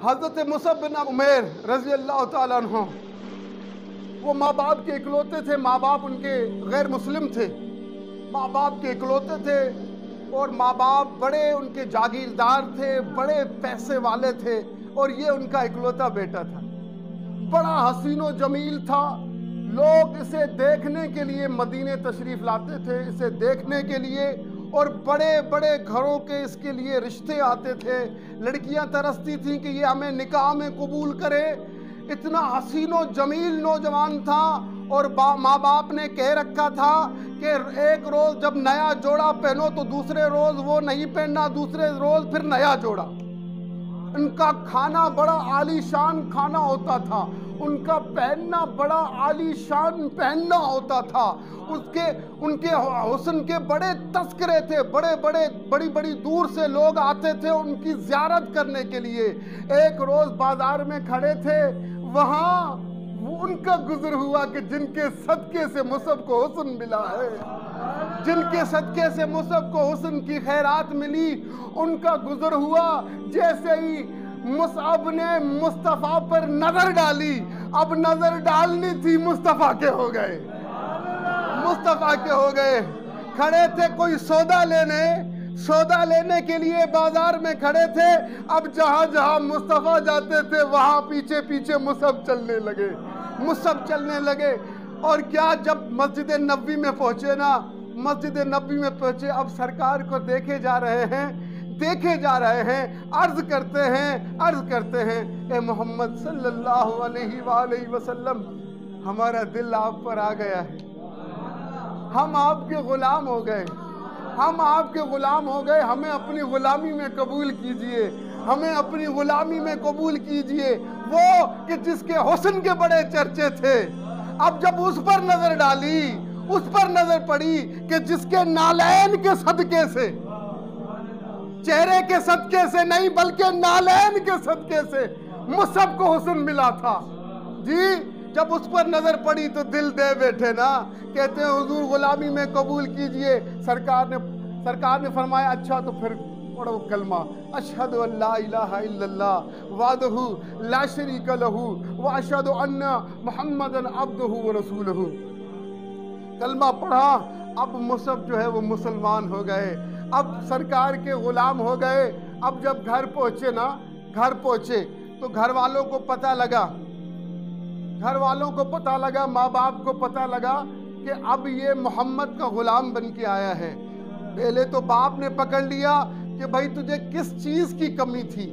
حضرت مصعب بن عمیر رضی اللہ تعالیٰ عنہ وہ ماں باپ کے اکلوتے تھے، ماں باپ ان کے غیر مسلم تھے، ماں باپ کے اکلوتے تھے، اور ماں باپ بڑے ان کے جاگیردار تھے، بڑے پیسے والے تھے، اور یہ ان کا اکلوتا بیٹا تھا۔ بڑا حسین و جمیل تھا، لوگ اسے دیکھنے کے لیے مدینے تشریف لاتے تھے، اسے دیکھنے کے لیے، اور بڑے بڑے گھروں کے اس کے لیے رشتے آتے تھے، لڑکیاں ترستی تھیں کہ یہ ہمیں نکاح میں قبول کرے۔ اتنا حسین و جمیل نوجوان تھا، اور ماں باپ نے کہہ رکھا تھا کہ ایک روز جب نیا جوڑا پہنو تو دوسرے روز وہ نہیں پہننا، دوسرے روز پھر نیا جوڑا۔ ان کا کھانا بڑا عالی شان کھانا ہوتا تھا، ان کا پہننا بڑا عالی شان پہننا ہوتا تھا، ان کے حسن کے بڑے تذکرے تھے، بڑی بڑی دور سے لوگ آتے تھے ان کی زیارت کرنے کے لیے۔ ایک روز بازار میں کھڑے تھے، وہاں ان کا گزر ہوا کہ جن کے صدقے سے مصعب کو حسن ملا ہے، جن کے صدقے سے مصعب کو حسن کی خیرات ملی، ان کا گزر ہوا۔ جیسے ہی مصعب نے مصطفیٰ پر نظر ڈالی، اب نظر ڈالنی تھی، مصطفیٰ کے ہو گئے، مصطفیٰ کے ہو گئے۔ کھڑے تھے کوئی سودا لینے کے لیے بازار میں کھڑے تھے، اب جہاں جہاں مصطفیٰ جاتے تھے وہاں پیچھے پیچھے مصعب چلنے لگے۔ اور کیا جب مسجد نبوی میں پہنچے، اب سرکار کو دیکھے جا رہے ہیں، عرض کرتے ہیں اے محمد صلی اللہ علیہ وآلہ وسلم، ہمارا دل آپ پر آ گیا ہے، ہم آپ کے غلام ہو گئے، ہمیں اپنی غلامی میں قبول کیجئے، وہ کہ جس کے حسن کے بڑے چرچے تھے۔ اب جب اس پر نظر ڈالی، اس پر نظر پڑی کہ جس کے نالین کے صدقے سے، چہرے کے صدقے سے نہیں بلکہ نالین کے صدقے سے مصعب کو حسن ملا تھا، جی جب اس پر نظر پڑی تو دل دے بیٹھے نا، کہتے ہیں حضور غلامی میں قبول کیجئے۔ سرکار نے فرمایا اچھا تو پھر پڑھو کلمہ، اشہد ان لا الہ الا اللہ وحدہ لا شریک لہ واشہد ان محمدًا عبدہ ورسولہ۔ کلمہ پڑھا، اب مصعب جو ہے وہ مسلمان ہو گئے، اب سرکار کے غلام ہو گئے۔ اب جب گھر پہنچے تو گھر والوں کو پتہ لگا، ماں باپ کو پتہ لگا کہ اب یہ محمد کا غلام بن کے آیا ہے۔ پہلے تو باپ نے پکڑ لیا کہ بھائی تجھے کس چیز کی کمی تھی،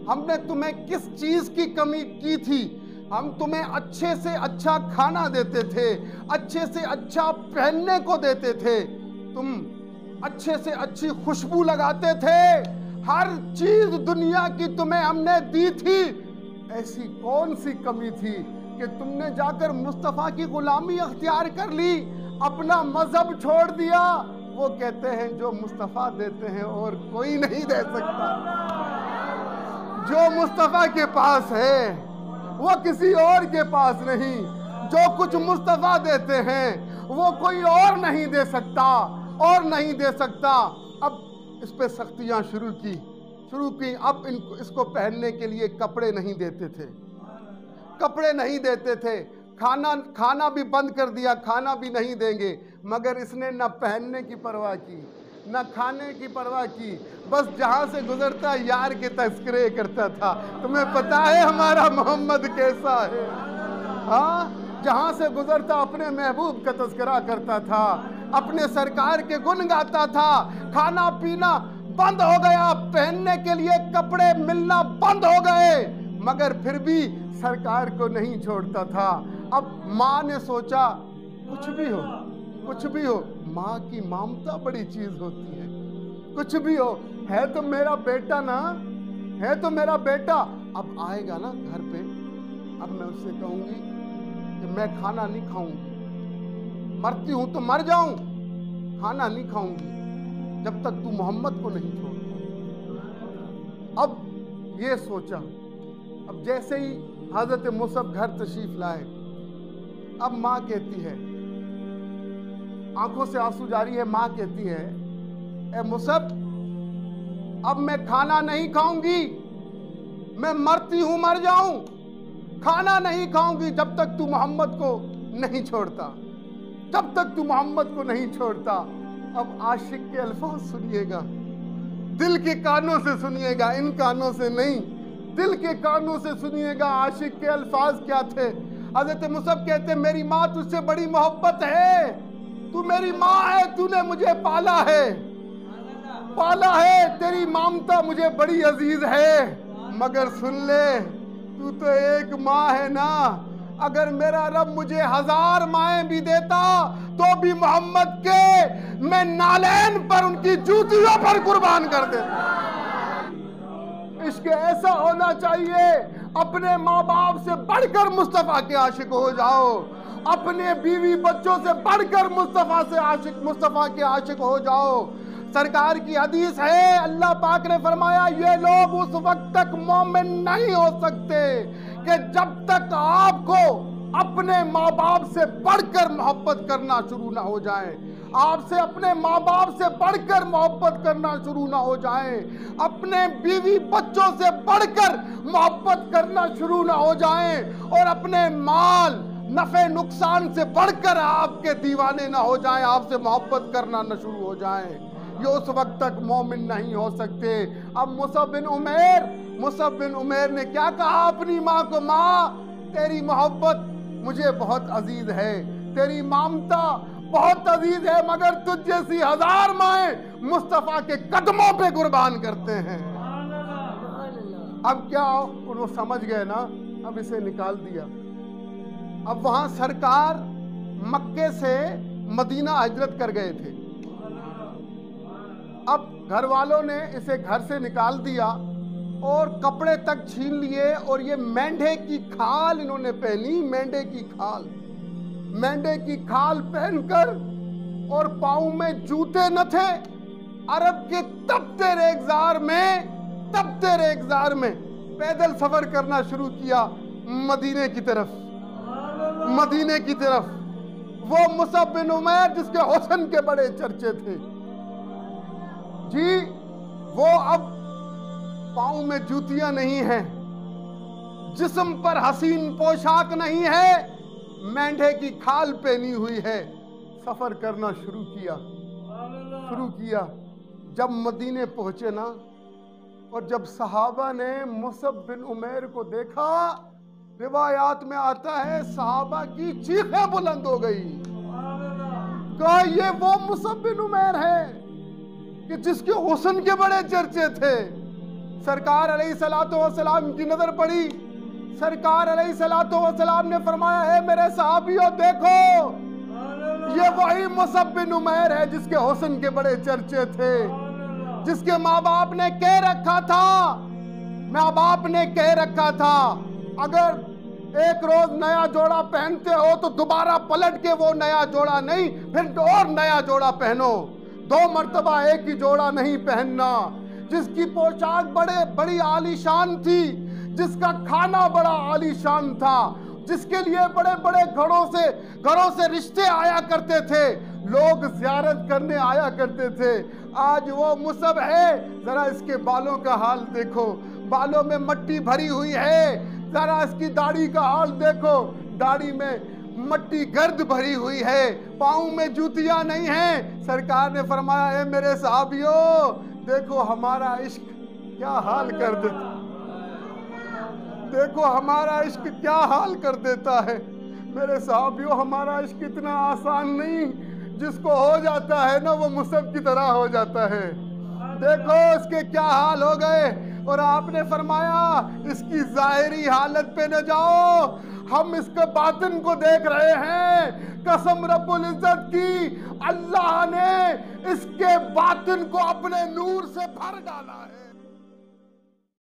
ہم نے تمہیں کس چیز کی کمی کی تھی، ہم تمہیں اچھے سے اچھا کھانا دیتے تھے، اچھے سے اچھا پہننے کو دیتے تھے، تم اچھے سے اچھی خوشبو لگاتے تھے، ہر چیز دنیا کی تمہیں ہم نے دی تھی، ایسی کون سی کمی تھی کہ تم نے جا کر مصطفیٰ کی غلامی اختیار کر لی، اپنا مذہب چھوڑ دیا۔ وہ کہتے ہیں جو مصطفیٰ دیتے ہیں اور کوئی نہیں دے سکتا، جو مصطفیٰ کے پاس ہے وہ کسی اور کے پاس نہیں، جو کچھ مصطفیٰ دیتے ہیں وہ کوئی اور نہیں دے سکتا۔ اب اس پہ سختیاں شروع کی، اب اس کو پہننے کے لیے کپڑے نہیں دیتے تھے، کھانا بھی بند کر دیا، کھانا بھی نہیں دیں گے، مگر اس نے نہ پہننے کی پرواہ کی نہ کھانے کی پرواہ کی، بس جہاں سے گزرتا یار کے تذکرے کرتا تھا۔ تمہیں پتا ہے ہمارا محمد کیسا ہے؟ ہاں، جہاں سے گزرتا اپنے محبوب کا تذکرہ کرتا تھا، اپنے سرکار کے گن گاتا تھا۔ کھانا پینا بند ہو گیا، پہننے کے لیے کپڑے ملنا بند ہو گئے، مگر پھر بھی سرکار کو نہیں چھوڑتا تھا۔ اب ماں نے سوچا کچھ بھی ہو، ماں کی ممتا بڑی چیز ہوتی ہے، کچھ بھی ہو، ہے تو میرا بیٹا، اب آئے گا نا گھر پہ، اب میں اس سے کہوں گی کہ میں کھانا نہیں کھاؤں گی، مرتی ہوں تو مر جاؤں، کھانا نہیں کھاؤں گی جب تک تو محمد کو نہیں چھوڑتا۔ اب یہ سوچا، اب جیسے ہی حضرت مصعب گھر تشریف لائے، اب ماں کہتی ہے، آنکھوں سے آنسو جاری ہے، ماں کہتی ہے اے مصعب اب میں کھانا نہیں کھاؤں گی، میں مرتی ہوں مر جاؤں، کھانا نہیں کھاؤں گی جب تک تو محمد کو نہیں چھوڑتا، جب تک تو محمد کو نہیں چھوڑتا۔ اب عاشق کے الفاظ سنیے گا، دل کے کانوں سے سنیے گا، ان کانوں سے نہیں، دل کے کانوں سے سنیے گا عاشق کے الفاظ کیا تھے۔ حضرت مصعب کہتے میری ماں تجھ سے بڑی محبت ہے، تو میری ماں ہے، تو نے مجھے پالا ہے، پالا ہے، تیری مامتا مجھے بڑی عزیز ہے، مگر سن لے تو تو ایک ماں ہے نا، اگر میرا رب مجھے 1000 مائیں بھی دیتا تو بھی محمد کے میں نالین پر ان کی جوتیوں پر قربان کر دیتا۔ عشق ایسا ہونا چاہیے، اپنے ماں باپ سے بڑھ کر مصطفیٰ کے عاشق ہو جاؤ، اپنے بیوی بچوں سے بڑھ کر مصطفیٰ کے عاشق ہو جاؤ۔ سرکار کی حدیث ہے، اللہ پاک نے فرمایا یہ لوگ اس وقت تک مومن نہیں ہو سکتے کہ جب تک آپ کو اپنے ماں باپ سے بڑھ کر محبت کرنا شروع نہ ہو جائیں، آپ سے اپنے ماں باپ سے بڑھ کر محبت کرنا شروع نہ ہو جائیں، اپنے بیوی بچوں سے بڑھ کر محبت کرنا شروع نہ ہو جائیں، اور اپنے مال نفع نقصان سے بڑھ کر آپ کے دیوانے نہ ہو جائیں، آپ سے محبت کرنا نہ شروع ہو جائیں، یہ اس وقت تک مومن نہیں ہو سکتے۔ اب مصعب بن عمیر نے کیا کہا اپنی ماں کو، ماں تیری محبت مجھے بہت عزیز ہے، تیری مامتا بہت عزیز ہے، مگر تجھ جیسی 1000 مائیں مصطفیٰ کے قدموں پہ قربان کرتے ہیں۔ اب کیا وہ سمجھ گئے نا، اب اسے نکال دیا۔ اب وہاں سرکار مکے سے مدینہ ہجرت کر گئے تھے، اب گھر والوں نے اسے گھر سے نکال دیا اور کپڑے تک چھین لیے، اور یہ مینڈھے کی کھال انہوں نے پہنی، مینڈھے کی کھال پہن کر، اور پاؤں میں جوتے نہ تھے۔ عرب کے تپتے ریگزار میں پیدل سفر کرنا شروع کیا مدینے کی طرف۔ وہ مصعب بن عمیر جس کے حسن کے بڑے چرچے تھے، جی وہ اب پاؤں میں جوتیاں نہیں ہیں، جسم پر حسین پوشاک نہیں ہے، مینڈھے کی کھال پہنی ہوئی ہے، سفر کرنا شروع کیا۔ جب مدینے پہنچے نا، اور جب صحابہ نے مصعب بن عمیر کو دیکھا، روایات میں آتا ہے صحابہ کی چیخیں بلند ہو گئی، کہا یہ وہ مصعب بن عمیر ہے کہ جس کے حسن کے بڑے چرچے تھے۔ سرکار علیہ السلام کی نظر پڑی، سرکار علیہ السلام نے فرمایا اے میرے صحابیوں دیکھو، یہ وہی مصعب بن عمیر ہے جس کے حسن کے بڑے چرچے تھے، جس کے ماں باپ نے کہہ رکھا تھا اگر ایک روز نیا جوڑا پہنتے ہو تو دوبارہ پلٹ کے وہ نیا جوڑا نہیں، پھر اور نیا جوڑا پہنو، 2 مرتبہ ایک ہی جوڑا نہیں پہننا۔ جس کی پوشاک بڑی عالی شان تھی، جس کا کھانا بڑا عالی شان تھا، جس کے لیے بڑے بڑے گھروں سے رشتے آیا کرتے تھے، لوگ زیارت کرنے آیا کرتے تھے، آج وہ مصعب ہے۔ ذرا اس کے بالوں کا حال دیکھو، بالوں میں مٹی بھری ہوئی ہے، ذرا اس کی داڑھی کا حال دیکھو، داڑھی میں مٹی گرد بھری ہوئی ہے، پاؤں میں جوتیاں نہیں ہیں۔ سرکار نے فرمایا اے میرے صحابیوں دیکھو ہمارا عشق کیا حال کر دیتا، دیکھو ہمارا عشق کیا حال کر دیتا ہے۔ میرے صحابیوں ہمارا عشق اتنا آسان نہیں، جس کو ہو جاتا ہے نا وہ مصعب کی طرح ہو جاتا ہے، دیکھو اس کے کیا حال ہو گئے۔ اور آپ نے فرمایا اس کی ظاہری حالت پہ نہ جاؤ، ہم اس کے باطن کو دیکھ رہے ہیں، قسم رب العزت کی اللہ نے اس کے باطن کو اپنے نور سے بھر ڈالا ہے۔